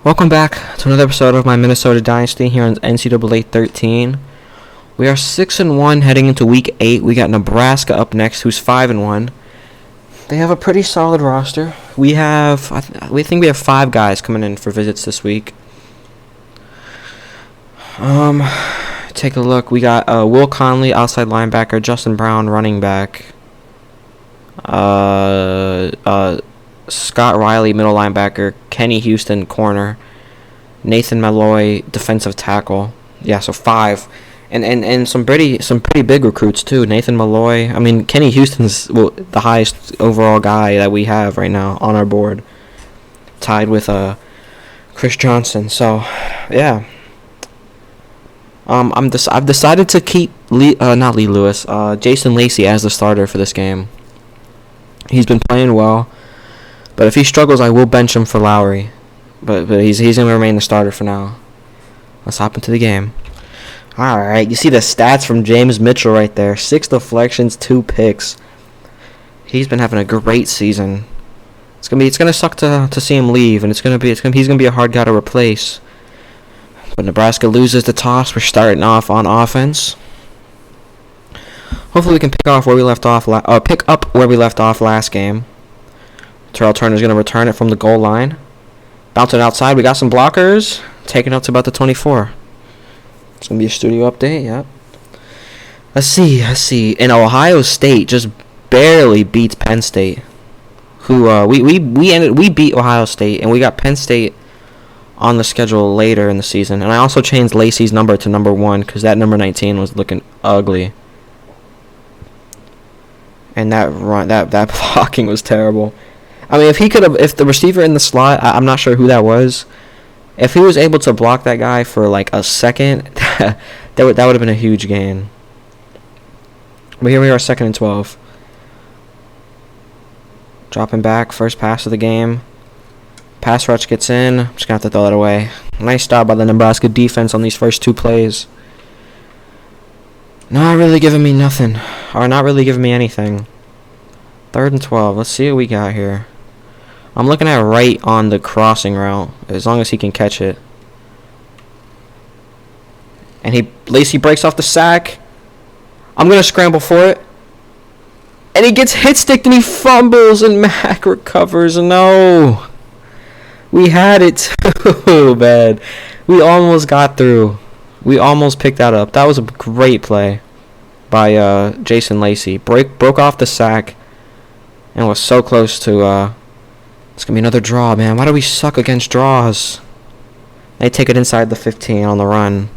Welcome back to another episode of my Minnesota Dynasty here on NCAA 13. We are 6-1 heading into Week 8. We got Nebraska up next, who's 5-1. They have a pretty solid roster. We think we have 5 guys coming in for visits this week. Take a look. We got Will Conley, outside linebacker, Justin Brown, running back, Scott Riley, middle linebacker, Kenny Houston, corner, Nathan Malloy, defensive tackle. Yeah, so 5. And some pretty big recruits too. Nathan Malloy. I mean, Kenny Houston's the highest overall guy that we have right now on our board, tied with Chris Johnson. So, yeah. I've decided to keep Jason Lacey as the starter for this game. He's been playing well, but if he struggles, I will bench him for Lowry. But he's gonna remain the starter for now. Let's hop into the game. All right, you see the stats from James Mitchell right there: 6 deflections, 2 picks. He's been having a great season. It's gonna suck to see him leave, and he's gonna be a hard guy to replace. But Nebraska loses the toss. We're starting off on offense. Hopefully, we can pick up where we left off last game. Terrell Turner's gonna return it from the goal line. Bounce it outside. We got some blockers. Taking it to about the 24. It's going to be a studio update, yep. Let's see. And Ohio State just barely beats Penn State. We beat Ohio State, and we got Penn State on the schedule later in the season. And I also changed Lacey's number to number 1 because that number 19 was looking ugly. And that blocking was terrible. I mean, if the receiver in the slot, I'm not sure who that was. If he was able to block that guy for like a second, that would have been a huge gain. But here we are, 2nd and 12. Dropping back, first pass of the game. Pass rush gets in. I'm just going to have to throw that away. Nice job by the Nebraska defense on these first 2 plays. Not really giving me nothing. Or not really giving me anything. 3rd and 12. Let's see what we got here. I'm looking at right on the crossing route, as long as he can catch it. And Lacey breaks off the sack. I'm going to scramble for it. And he gets hit-sticked and he fumbles, and Mac recovers. No. We had it too bad. We almost got through. We almost picked that up. That was a great play by Jason Lacey. Broke off the sack and was so close to... It's going to be another draw, man. Why do we suck against draws? They take it inside the 15 on the run.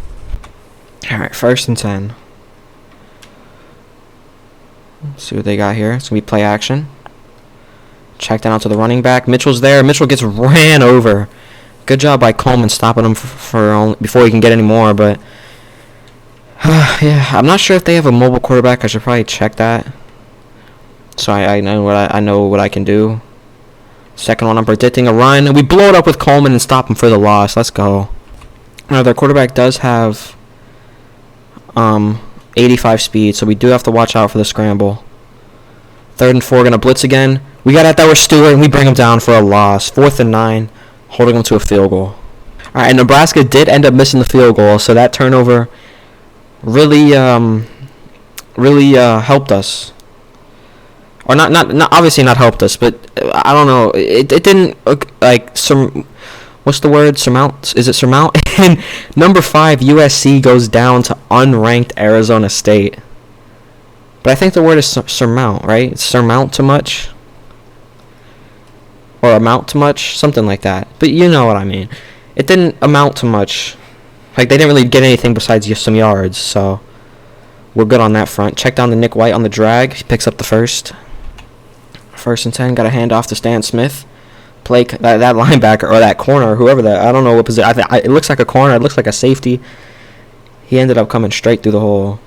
All right, 1st and 10. Let's see what they got here. It's going to be play action. Check down to the running back. Mitchell's there. Mitchell gets ran over. Good job by Coleman stopping him before he can get any more. But, yeah, I'm not sure if they have a mobile quarterback. I should probably check that. So I know what I can do. Second one, I'm predicting a run. And we blow it up with Coleman and stop him for the loss. Let's go. Now, their quarterback does have 85 speed, so we do have to watch out for the scramble. 3rd and 4, going to blitz again. We got that with Stewart, and we bring him down for a loss. 4th and 9, holding him to a field goal. All right, and Nebraska did end up missing the field goal, so that turnover really helped us. Or not obviously not helped us, but I don't know. It didn't what's the word? Surmount? Is it surmount? And number 5 USC goes down to unranked Arizona State. But I think the word is surmount, right? It's surmount too much, or amount to much, something like that. But you know what I mean. It didn't amount to much. Like, they didn't really get anything besides some yards. So we're good on that front. Check down to Nick White on the drag. He picks up the first. 1st and 10, got a handoff to Stan Smith. Play that linebacker or that corner, whoever that. I don't know what position. It looks like a corner. It looks like a safety. He ended up coming straight through the hole.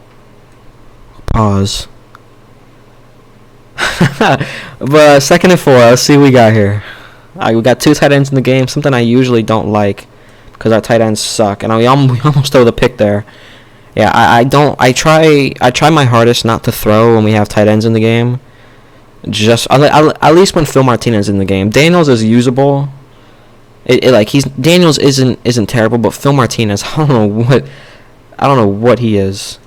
Pause. But 2nd and 4. Let's see what we got here. We got 2 tight ends in the game. Something I usually don't like because our tight ends suck. And we almost throw the pick there. Yeah, I try my hardest not to throw when we have tight ends in the game. Just at least when Phil Martinez is in the game. Daniels is usable, Like Daniels isn't terrible, but Phil Martinez, I don't know what he is.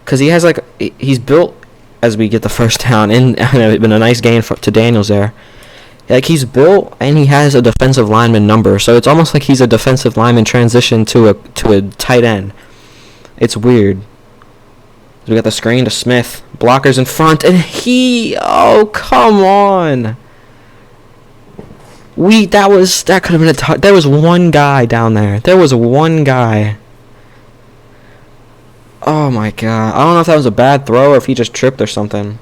Cause he has he's built as we get the first down, and it's been a nice gain to Daniels there. Like he's built and he has a defensive lineman number, so it's almost like he's a defensive lineman transition to a tight end. It's weird. We got the screen to Smith, blockers in front, and oh come on. That could have been there was one guy down there. There was one guy. Oh my god. I don't know if that was a bad throw or if he just tripped or something.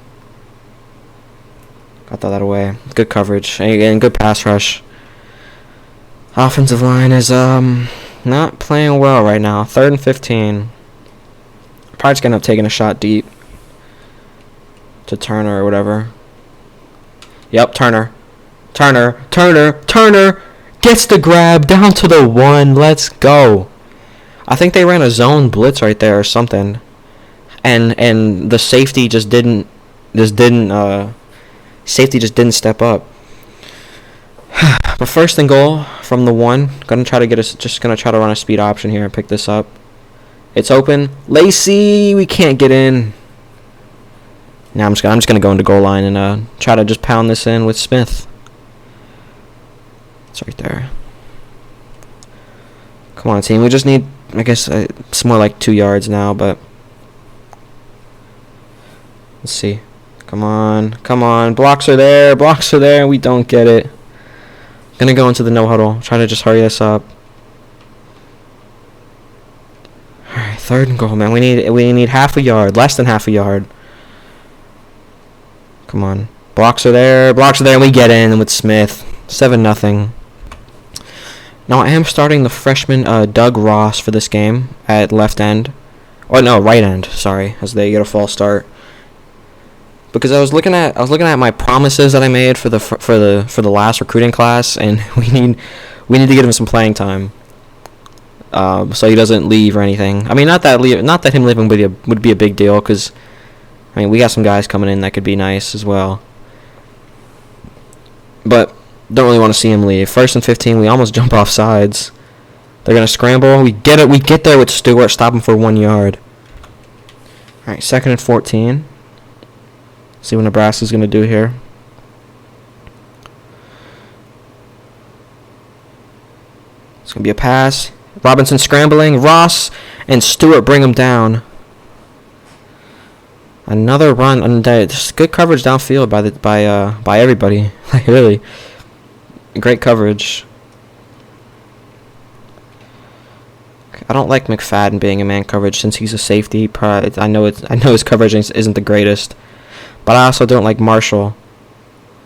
Got that away. Good coverage. And good pass rush. Offensive line is not playing well right now. 3rd and 15. Probably just gonna end up taking a shot deep to Turner or whatever. Yep, Turner gets the grab down to the 1. Let's go. I think they ran a zone blitz right there or something, and the safety just didn't step up. But 1st and goal from the 1. Gonna try to run a speed option here and pick this up. It's open. Lacey, we can't get in. Now I'm just gonna go into goal line and try to just pound this in with Smith. It's right there. Come on, team. We just need, I guess, it's more like 2 yards now, but let's see. Come on. Blocks are there, and we don't get it. Gonna go into the no huddle. Try to just hurry this up. All right, 3rd and goal, man. We need half a yard, less than half a yard. Come on. Blocks are there, and we get in with Smith. 7-0. Now I am starting the freshman Doug Ross for this game at left end, or no, right end. Sorry, as they get a false start. Because I was looking at my promises that I made for the last recruiting class, and we need to get him some playing time, so he doesn't leave or anything. I mean, not that him leaving would be a big deal, because I mean we got some guys coming in that could be nice as well, but don't really want to see him leave. 1st and 15. We almost jump off sides. They're gonna scramble. We get it. We get there with Stewart. Stop him for 1 yard. All right, 2nd and 14. See what Nebraska's gonna do here. It's gonna be a pass. Robinson scrambling. Ross and Stewart bring him down. Another run. And just good coverage downfield by everybody. Like really. Great coverage. I don't like McFadden being a man coverage since he's a safety. I know his coverage isn't the greatest, but I also don't like Marshall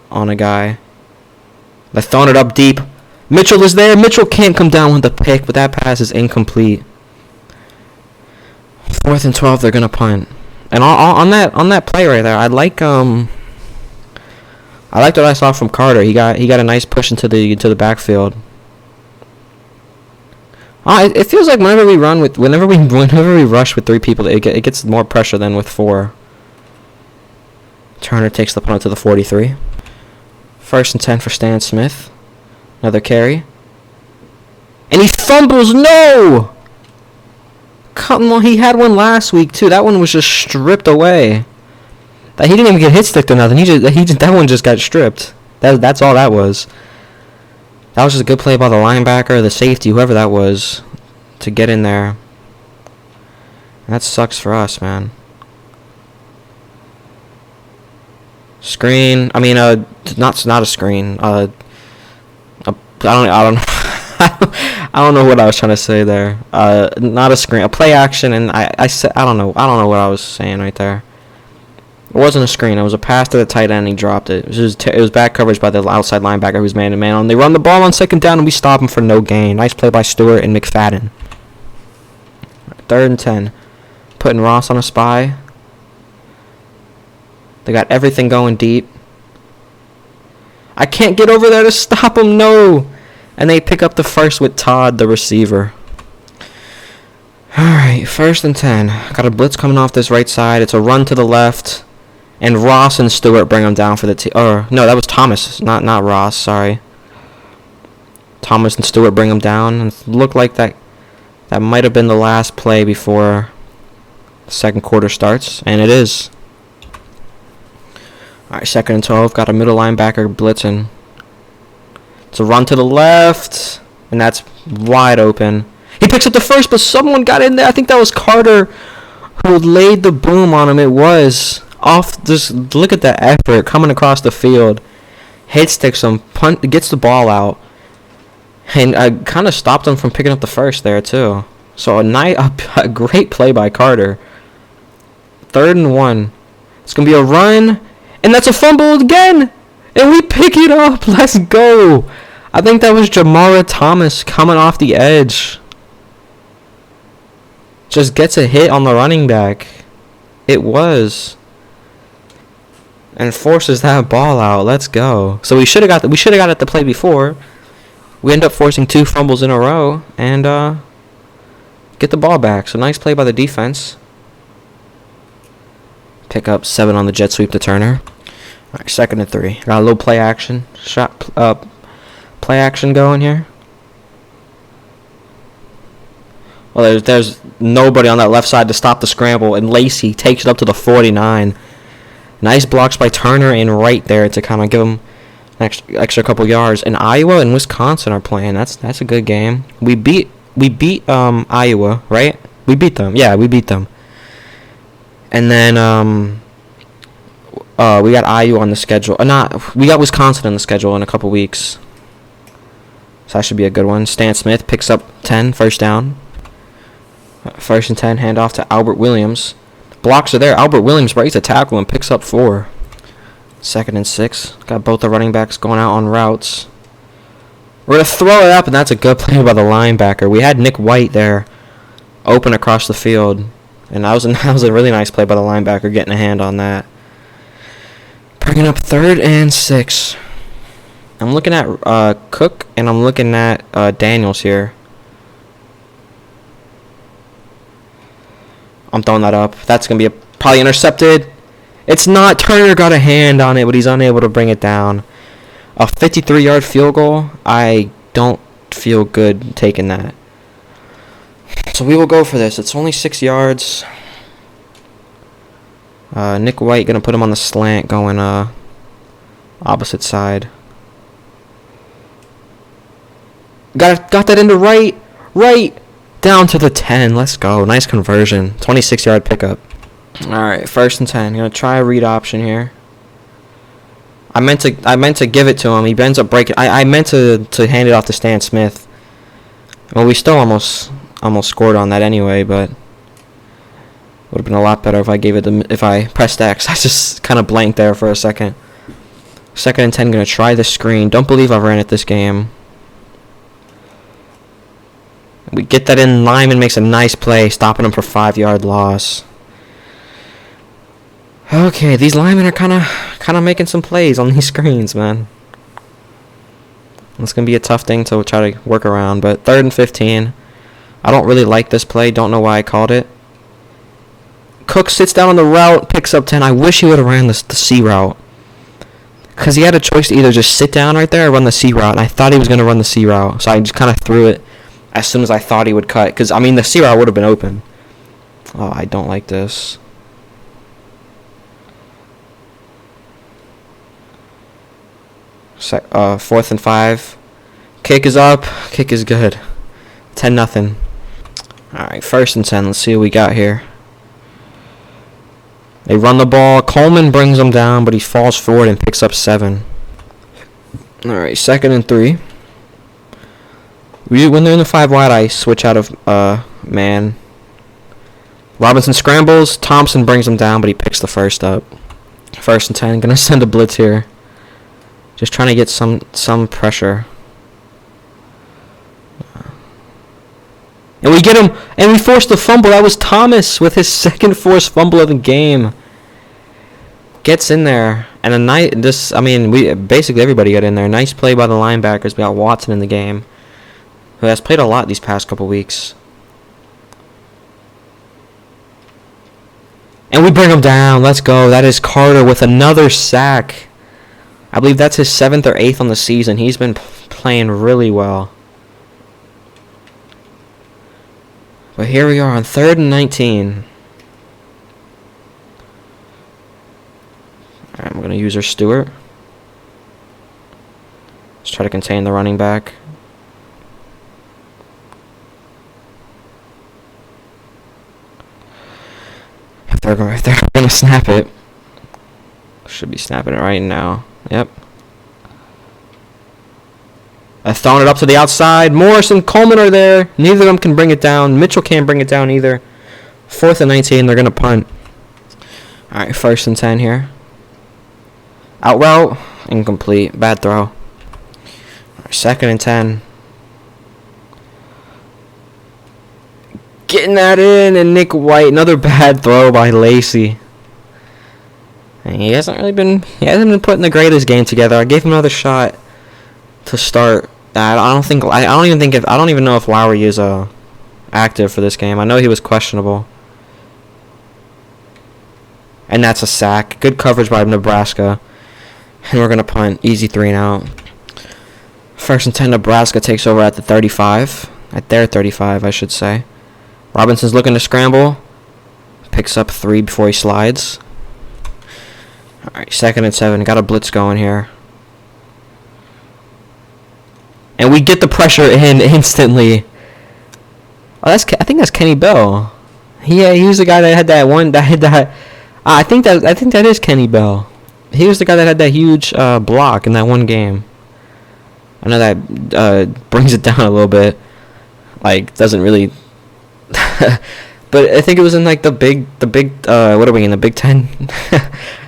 on a guy. They're throwing it up deep. Mitchell is there. Mitchell can't come down with the pick, but that pass is incomplete. 4th and 12. They're gonna punt. And on that play right there, I liked what I saw from Carter. He got a nice push into the backfield. It feels like whenever we rush with 3 people, it gets more pressure than with 4. Turner takes the punt to the 43. 1st and 10 for Stan Smith. Another carry. And he fumbles. No! Come on, he had one last week too. That one was just stripped away. He didn't even get hit sticked or nothing. That one just got stripped. That's all that was. That was just a good play by the linebacker, the safety, whoever that was, to get in there. And that sucks for us, man. Screen. I mean, not a screen. I don't know what I was trying to say there. Not a screen, a play action, and I don't know what I was saying right there. It wasn't a screen. It was a pass to the tight end, and he dropped it. It was bad coverage by the outside linebacker who's man-to-man on. They run the ball on 2nd down, and we stop him for no gain. Nice play by Stewart and McFadden. 3rd and 10. Putting Ross on a spy. They got everything going deep. I can't get over there to stop him. No. And they pick up the first with Todd, the receiver. Alright, 1st and 10. Got a blitz coming off this right side. It's a run to the left. And Ross and Stewart bring him down for the no, that was Thomas, not Ross, sorry. Thomas and Stewart bring him down. And it looked like that might have been the last play before the second quarter starts, and it is. All right, 2nd and 12. Got a middle linebacker blitzing. It's a run to the left, and that's wide open. He picks up the first, but someone got in there. I think that was Carter who laid the boom on him. It was off. Just look at that effort coming across the field. Hit sticks him, gets the ball out, and I kind of stopped him from picking up the first there too. So a great play by Carter. 3rd and 1. It's gonna be a run, and that's a fumble again, and we pick it up. Let's go. I think that was Jamara Thomas coming off the edge. Just gets a hit on the running back. It was. And forces that ball out. Let's go. So we should have got it the play before. We end up forcing 2 fumbles in a row and get the ball back. So nice play by the defense. Pick up 7 on the jet sweep to Turner. All right, 2nd and 3. Got a little play action going here. Well, there's nobody on that left side to stop the scramble, and Lacey takes it up to the 49. Nice blocks by Turner and Wright there to kind of give them an extra couple yards. And Iowa and Wisconsin are playing. That's a good game. We beat Iowa, right? We beat them. Yeah, we beat them. And then we got Iowa on the schedule. We got Wisconsin on the schedule in a couple weeks. So that should be a good one. Stan Smith picks up 10, first down. 1st and 10, handoff to Albert Williams. Blocks are there. Albert Williams breaks a tackle and picks up 4. 2nd and 6. Got both the running backs going out on routes. We're going to throw it up, and that's a good play by the linebacker. We had Nick White there open across the field, and that was a really nice play by the linebacker getting a hand on that. Bringing up 3rd and 6. I'm looking at Cook, and I'm looking at Daniels here. I'm throwing that up. That's going to be probably intercepted. It's not. Turner got a hand on it, but he's unable to bring it down. A 53-yard field goal. I don't feel good taking that. So we will go for this. It's only 6 yards. Nick White going to put him on the slant going opposite side. Got that into right. Down to the 10. Let's go. Nice conversion. 26-yard pickup. All right, 1st and 10. Gonna try a read option here. I meant to give it to him. He ends up breaking. I meant to hand it off to Stan Smith. Well, we still almost scored on that anyway, but would have been a lot better if I pressed X. I just kind of blanked there for a second. 2nd and 10. Gonna try the screen. Don't believe I've ran it this game. We get that in. Lyman makes a nice play, stopping him for 5-yard loss. Okay, these linemen are kind of making some plays on these screens, man. It's going to be a tough thing to try to work around, but 3rd and 15. I don't really like this play. Don't know why I called it. Cook sits down on the route, picks up 10. I wish he would have ran the C route, because he had a choice to either just sit down right there or run the C route, and I thought he was going to run the C route, so I just kind of threw it as soon as I thought he would cut, because, I mean, the C route would have been open. Oh, I don't like this. Fourth and 5. Kick is up. Kick is good. 10-0. Alright, 1st and 10. Let's see what we got here. They run the ball. Coleman brings him down, but he falls forward and picks up 7. Alright, 2nd and 3. When they're in the 5 wide, I switch out of man. Robinson scrambles. Thompson brings him down, but he picks the first up. 1st and 10. Gonna send a blitz here. Just trying to get some pressure. And we get him, and we forced the fumble. That was Thomas with his 2nd forced fumble of the game. Gets in there, and basically everybody got in there. Nice play by the linebackers. We got Watson in the game, who has played a lot these past couple weeks. And we bring him down. Let's go. That is Carter with another sack. I believe that's his 7th or 8th on the season. He's been playing really well. But here we are on 3rd and 19. Alright, I'm going to use our Stewart. Let's try to contain the running back. If they're going to snap it. Should be snapping it right now. Yep. I've thrown it up to the outside. Morris and Coleman are there. Neither of them can bring it down. Mitchell can't bring it down either. 4th and 19. They're going to punt. Alright, 1st and 10 here. Out route. Incomplete. Bad throw. Right, 2nd and 10. Getting that in. And Nick White. Another bad throw by Lacey. And he hasn't been putting the greatest game together. I gave him another shot to start. I don't even know if Lowry is active for this game. I know he was questionable. And that's a sack. Good coverage by Nebraska. And we're gonna punt. Easy 3 and out. 1st and 10. Nebraska takes over at the 35. At their 35, I should say. Robinson's looking to scramble. Picks up 3 before he slides. Alright, 2nd and 7. Got a blitz going here. And we get the pressure in instantly. Oh, I think that's Kenny Bell. Yeah, he was the guy that had that one. I think that is Kenny Bell. He was the guy that had that huge block in that one game. I know that brings it down a little bit. Like, doesn't really. But I think it was in like the big. What are we in the Big Ten?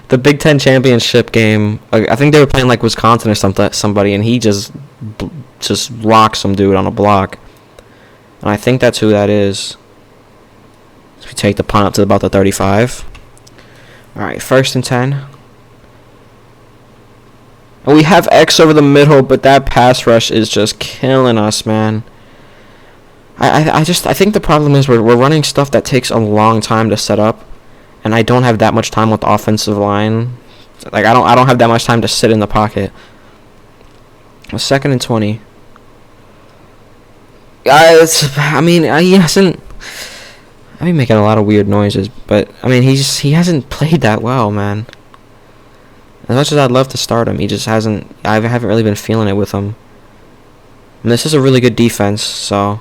The Big Ten championship game. I think they were playing like Wisconsin or somebody, and he just rocked some dude on a block. And I think that's who that is. So we take the punt up to about the 35. Alright, 1st and 10. And we have X over the middle, but that pass rush is just killing us, man. I think the problem is we're running stuff that takes a long time to set up, and I don't have that much time with the offensive line. Like I don't have that much time to sit in the pocket. 2nd and 20. He hasn't. I've been making a lot of weird noises, but I mean he hasn't played that well, man. As much as I'd love to start him, he just hasn't. I haven't really been feeling it with him. And this is a really good defense, so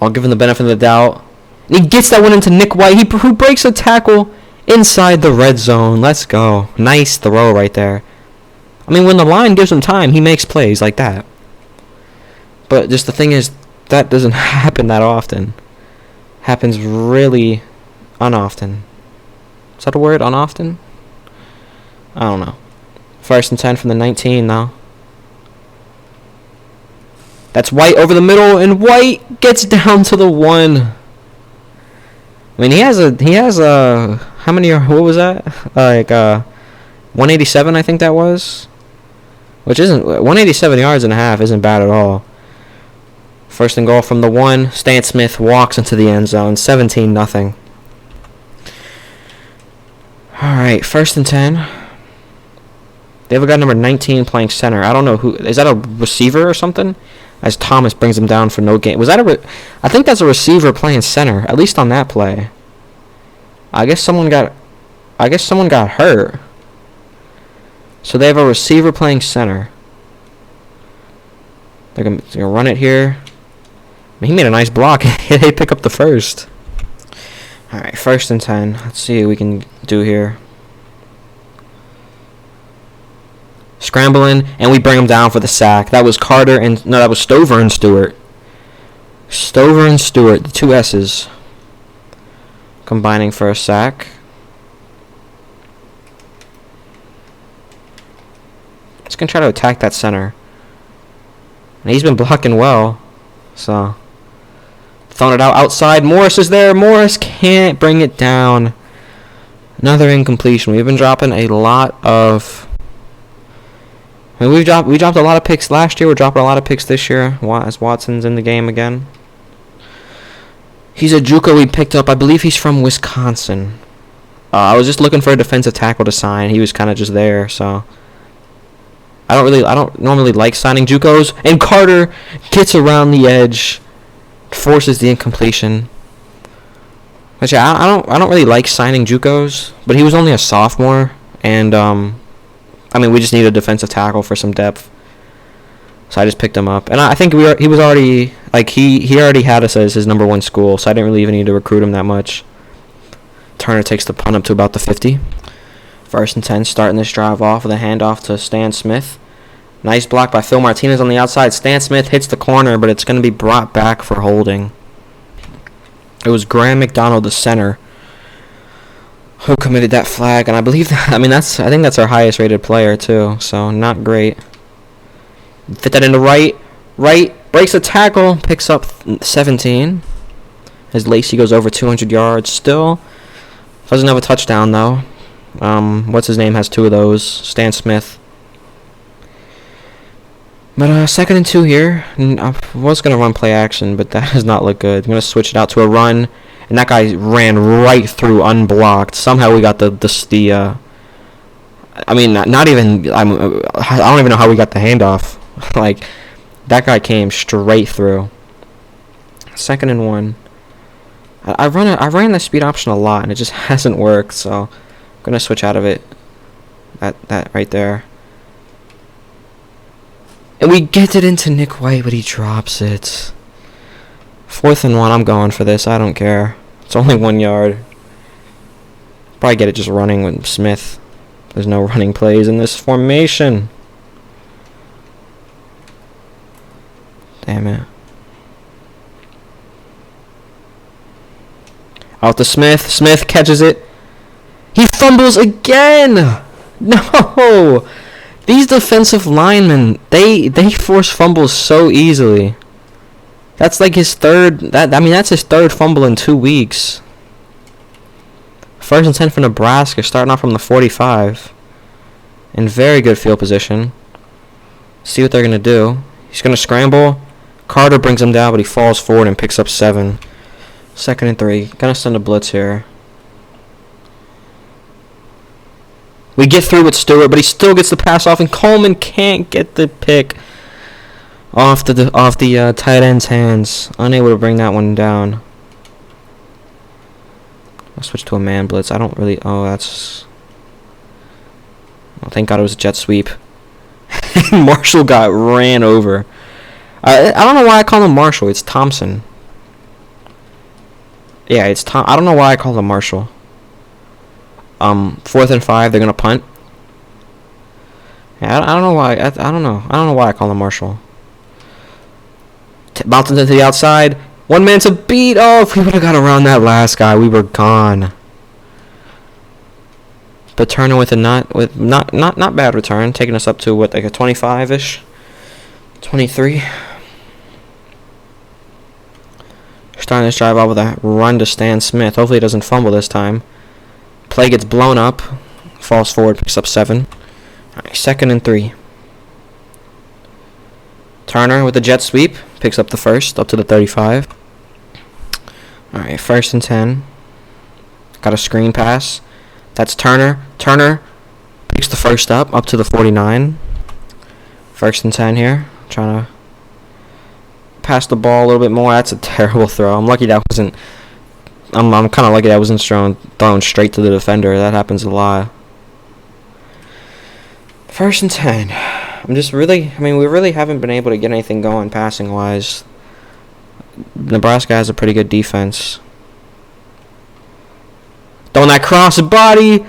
I'll give him the benefit of the doubt. And he gets that one into Nick White, who breaks a tackle inside the red zone. Let's go. Nice throw right there. I mean, when the line gives him time, he makes plays like that. But just the thing is, that doesn't happen that often. Happens really unoften. Is that a word, unoften? I don't know. 1st and 10 from the 19 now. That's White over the middle, and White gets down to the 1. I mean, he has how many, what was that? 187, I think that was. Which isn't, 187 yards and a half isn't bad at all. 1st and goal from the 1. Stan Smith walks into the end zone, 17-0. Alright, 1st and 10. They have a guy number 19 playing center. I don't know who. Is that a receiver or something? As Thomas brings him down for no gain. Was that I think that's a receiver playing center. At least on that play. I guess someone got hurt. So they have a receiver playing center. They're gonna run it here. I mean, he made a nice block. They pick up the 1st. All right, 1st and 10. Let's see what we can do here. Scrambling, and we bring him down for the sack. That was that was Stover and Stewart. Stover and Stewart, the 2 S's. Combining for a sack. He's going to try to attack that center. And he's been blocking well. So, throwing it outside. Morris is there. Morris can't bring it down. Another incompletion. We've been dropping a lot of... I mean, we dropped a lot of picks last year. We're dropping a lot of picks this year as Watson's in the game again. He's a JUCO we picked up. I believe he's from Wisconsin. I was just looking for a defensive tackle to sign. He was kind of just there, so I don't normally like signing JUCOs. And Carter gets around the edge, Forces the incompletion. Which I don't really like signing JUCOs, but he was only a sophomore, and I mean, we just need a defensive tackle for some depth. So I just picked him up, and I think he was already like he already had us as his number 1 school, so I didn't really even need to recruit him that much. Turner takes the punt up to about the 50. 1st and 10, starting this drive off with a handoff to Stan Smith. Nice block by Phil Martinez on the outside. Stan Smith hits the corner, but it's going to be brought back for holding. It was Graham McDonald, the center, who committed that flag, and I believe that, I think that's our highest rated player too, so not great. Fit that into right, breaks a tackle, picks up 17, as Lacey goes over 200 yards, still doesn't have a touchdown though. What's his name has 2 of those, Stan Smith. But 2nd and 2 here. I was going to run play action, but that does not look good. I'm going to switch it out to a run, and that guy ran right through unblocked. Somehow we got I don't even know how we got the handoff. Like, that guy came straight through. 2nd and 1. I ran the speed option a lot, and it just hasn't worked, so I'm going to switch out of it. That right there. And we get it into Nick White, but he drops it. 4th and 1, I'm going for this. I don't care. It's only 1 yard. Probably get it just running with Smith. There's no running plays in this formation. Damn it. Out to Smith. Smith catches it. He fumbles again. No. These defensive linemen, they force fumbles so easily. That's like his third. That's his 3rd fumble in 2 weeks. 1st and 10 for Nebraska, starting off from the 45. In very good field position. See what they're gonna do. He's gonna scramble. Carter brings him down, but he falls forward and picks up 7. 2nd and 3. Gonna send a blitz here. We get through with Stewart, but he still gets the pass off, and Coleman can't get the pick off the tight end's hands. Unable to bring that one down. I'll switch to a man blitz. I don't really. Oh, that's. Oh, thank God it was a jet sweep. Marshall got ran over. I don't know why I call him Marshall. It's Thompson. Yeah, it's Tom. I don't know why I call him Marshall. 4th and 5, they're gonna punt. Yeah, I don't know why. I don't know why I call him Marshall. Bouncing into the outside. 1 man to beat. Oh, if we would have got around that last guy, we were gone. But Turner with not bad return, taking us up to what, like a 25-ish, 23. Starting this drive out with a run to Stan Smith. Hopefully he doesn't fumble this time. Play gets blown up. Falls forward, picks up 7. Alright, 2nd and 3. Turner with a jet sweep. Picks up the 1st, up to the 35. Alright, 1st and 10. Got a screen pass. That's Turner. Turner picks the 1st up to the 49. 1st and 10 here. Trying to pass the ball a little bit more. That's a terrible throw. I'm lucky that wasn't... I'm kind of lucky that wasn't thrown straight to the defender. That happens a lot. 1st and 10. We really haven't been able to get anything going passing-wise. Nebraska has a pretty good defense. Throwing that cross body.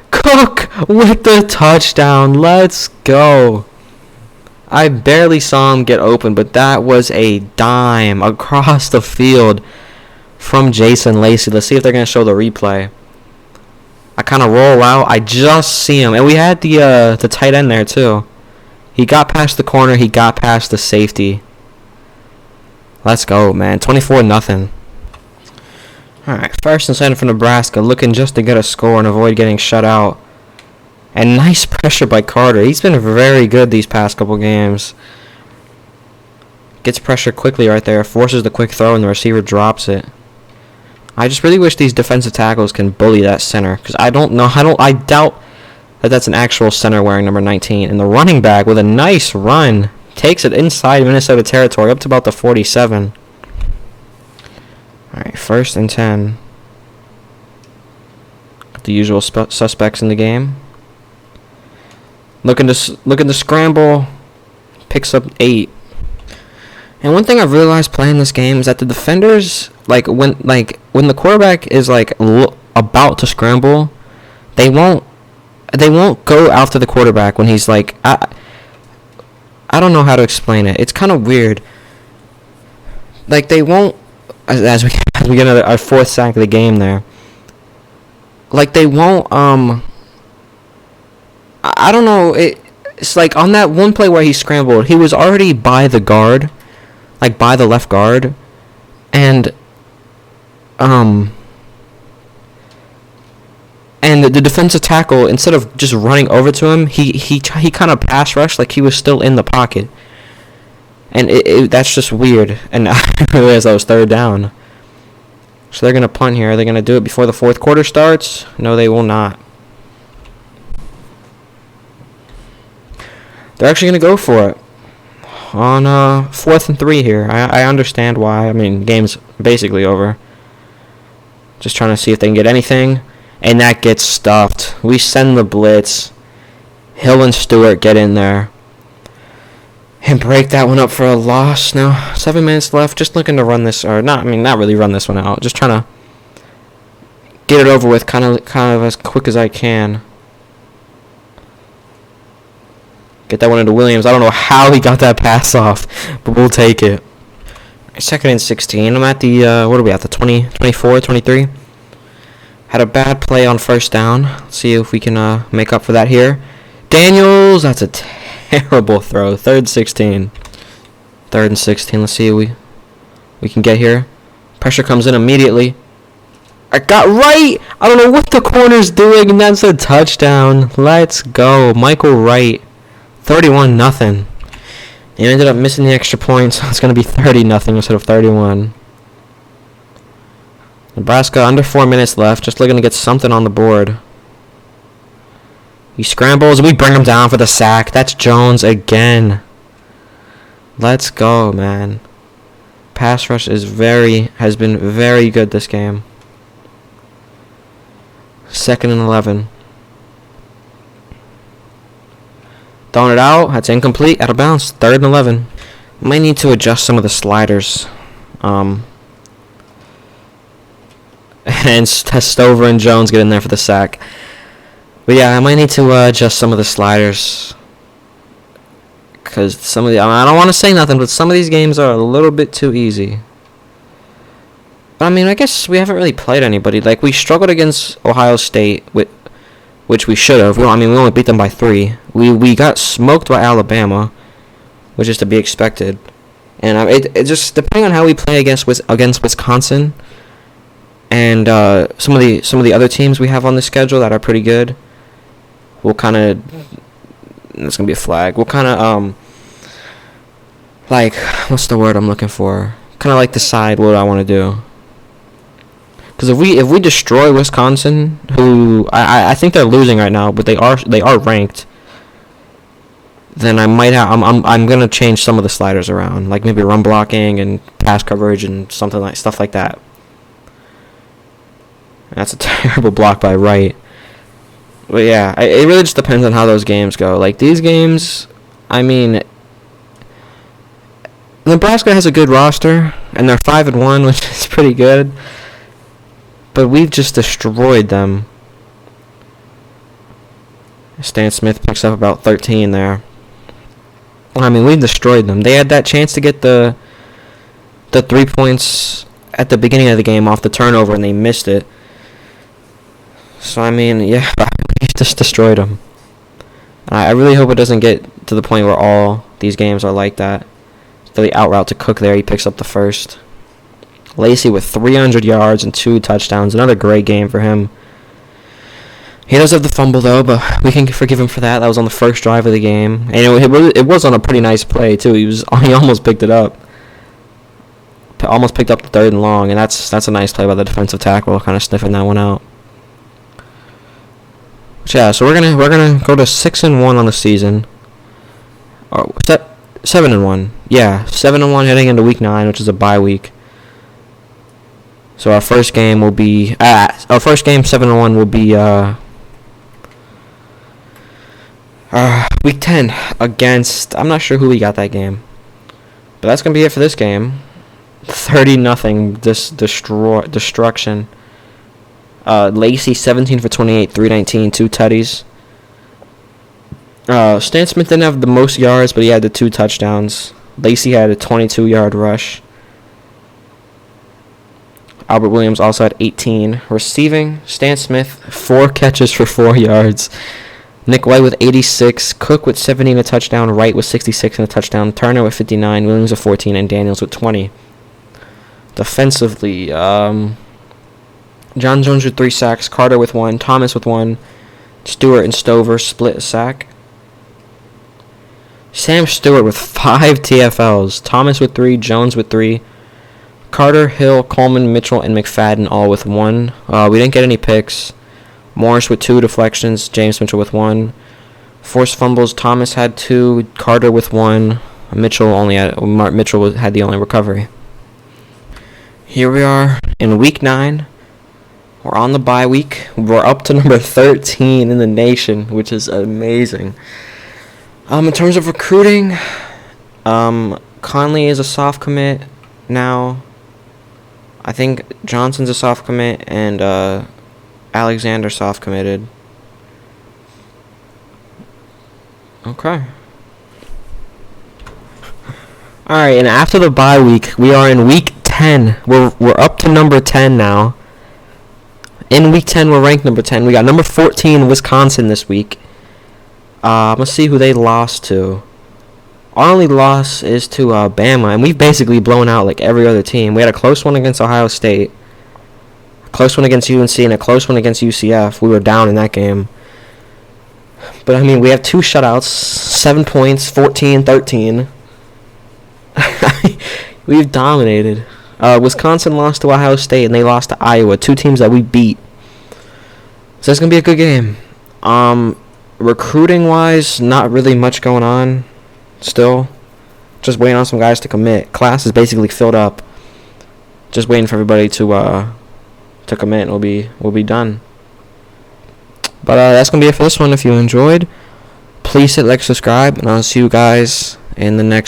Cook with the touchdown. Let's go. I barely saw him get open, but that was a dime across the field from Jason Lacey. Let's see if they're going to show the replay. I kind of roll out. I just see him. And we had the tight end there, too. He got past the corner. He got past the safety. Let's go, man. 24-0. Alright, 1st and 7 for Nebraska. Looking just to get a score and avoid getting shut out. And nice pressure by Carter. He's been very good these past couple games. Gets pressure quickly right there. Forces the quick throw and the receiver drops it. I just really wish these defensive tackles can bully that center. Because I doubt that that's an actual center wearing number 19. And the running back with a nice run takes it inside Minnesota territory up to about the 47. Alright, 1st and 10. Got the usual suspects in the game. Looking to scramble. Picks up 8. And one thing I've realized playing this game is that the defenders, when the quarterback is about to scramble, they won't go after the quarterback when he's I don't know how to explain it. It's kind of weird. They won't, as we get our 4th sack of the game there. They won't I don't know. It's on that one play where he scrambled, he was already by the guard, by the left guard, and the defensive tackle, instead of just running over to him, he kind of pass rushed he was still in the pocket, and that's just weird. And I realized that was 3rd down, so they're gonna punt here. Are they gonna do it before the 4th quarter starts? No, they will not. They're actually going to go for it on 4th and 3 here. I understand why. I mean, game's basically over. Just trying to see if they can get anything. And that gets stuffed. We send the blitz. Hill and Stewart get in there and break that one up for a loss. Now, 7 minutes left. Just looking to run this, or not really run this one out. Just trying to get it over with kind of as quick as I can. Get that one into Williams. I don't know how he got that pass off, but we'll take it. 2nd and 16. I'm at the, what are we at, the 20, 24, 23? Had a bad play on 1st down. Let's see if we can make up for that here. Daniels, that's a terrible throw. 3rd and 16. 3rd and 16. Let's see if we can get here. Pressure comes in immediately. I got right! I don't know what the corner's doing, and that's a touchdown. Let's go. Michael Wright. 31-0. They ended up missing the extra point, so it's going to be 30-0 instead of 31. Nebraska under 4 minutes left, just looking to get something on the board. He scrambles, we bring him down for the sack. That's Jones again. Let's go, man. Pass rush has been very good this game. 2nd and 11. Throwing it out. That's incomplete. Out of bounds. 3rd and 11. Might need to adjust some of the sliders. And Stover and Jones get in there for the sack. But yeah, I might need to adjust some of the sliders. Because I don't want to say nothing, but some of these games are a little bit too easy. But I mean, I guess we haven't really played anybody. We struggled against Ohio State, which we should have. We only beat them by 3. We got smoked by Alabama, which is to be expected. And it just, depending on how we play against Wisconsin and some of the other teams we have on the schedule that are pretty good, we'll kind of, it's gonna be a flag. We'll kind of what's the word I'm looking for? Kind of decide what I want to do. Because if we destroy Wisconsin, who I think they're losing right now, but they are ranked, then I'm gonna change some of the sliders around, maybe run blocking and pass coverage and stuff like that. That's a terrible block by Wright. But yeah, it really just depends on how those games go. These games, Nebraska has a good roster, and they're 5-1, which is pretty good. But we've just destroyed them. Stan Smith picks up about 13 there. We've destroyed them. They had that chance to get the 3 points at the beginning of the game off the turnover, and they missed it. So, yeah, we just destroyed them. I really hope it doesn't get to the point where all these games are like that. The out route to Cook there, he picks up the first. Lacey with 300 yards and 2 touchdowns. Another great game for him. He does have the fumble, though, but we can forgive him for that. That was on the first drive of the game. And it was on a pretty nice play, too. He almost picked it up. Almost picked up the 3rd and long, and that's a nice play by the defensive tackle, kind of sniffing that one out. But yeah, so we're gonna go to 6-1 on the season. Or 7-1. Yeah, 7-1 heading into week 9, which is a bye week. So our first game will be 7-1 will be week 10 against, I'm not sure who we got that game, but that's gonna be it for this game. 30-0 destruction. Lacey 17 for 28, 319, 2 tutties. Stan Smith didn't have the most yards, but he had the 2 touchdowns. Lacey had a 22-yard rush. Albert Williams also had 18. Receiving, Stan Smith, 4 catches for 4 yards. Nick White with 86. Cook with 70 and a touchdown. Wright with 66 and a touchdown. Turner with 59. Williams with 14. And Daniels with 20. Defensively, John Jones with 3 sacks. Carter with 1. Thomas with 1. Stewart and Stover split a sack. Sam Stewart with 5 TFLs. Thomas with 3. Jones with 3. Carter, Hill, Coleman, Mitchell, and McFadden all with 1. We didn't get any picks. Morris with 2 deflections. James Mitchell with 1. Forced fumbles. Thomas had 2. Carter with 1. Mitchell had the only recovery. Here we are in week 9. We're on the bye week. We're up to number 13 in the nation, which is amazing. In terms of recruiting, Conley is a soft commit now. I think Johnson's a soft commit, and Alexander soft committed. Okay. Alright, and after the bye week, we are in week 10. We're up to number 10 now. In week 10, we're ranked number 10. We got number 14, Wisconsin, this week. Let's see who they lost to. Our only loss is to Bama, and we've basically blown out like every other team. We had a close one against Ohio State, a close one against UNC, and a close one against UCF. We were down in that game. But, I mean, we have 2 shutouts, 7 points, 14-13. We've dominated. Wisconsin lost to Ohio State, and they lost to Iowa, 2 teams that we beat. So it's going to be a good game. Recruiting-wise, not really much going on. Still, just waiting on some guys to commit. Class is basically filled up. Just waiting for everybody to commit, and we'll be done. But that's gonna be it for this one. If you enjoyed, please hit like, subscribe, and I'll see you guys in the next one.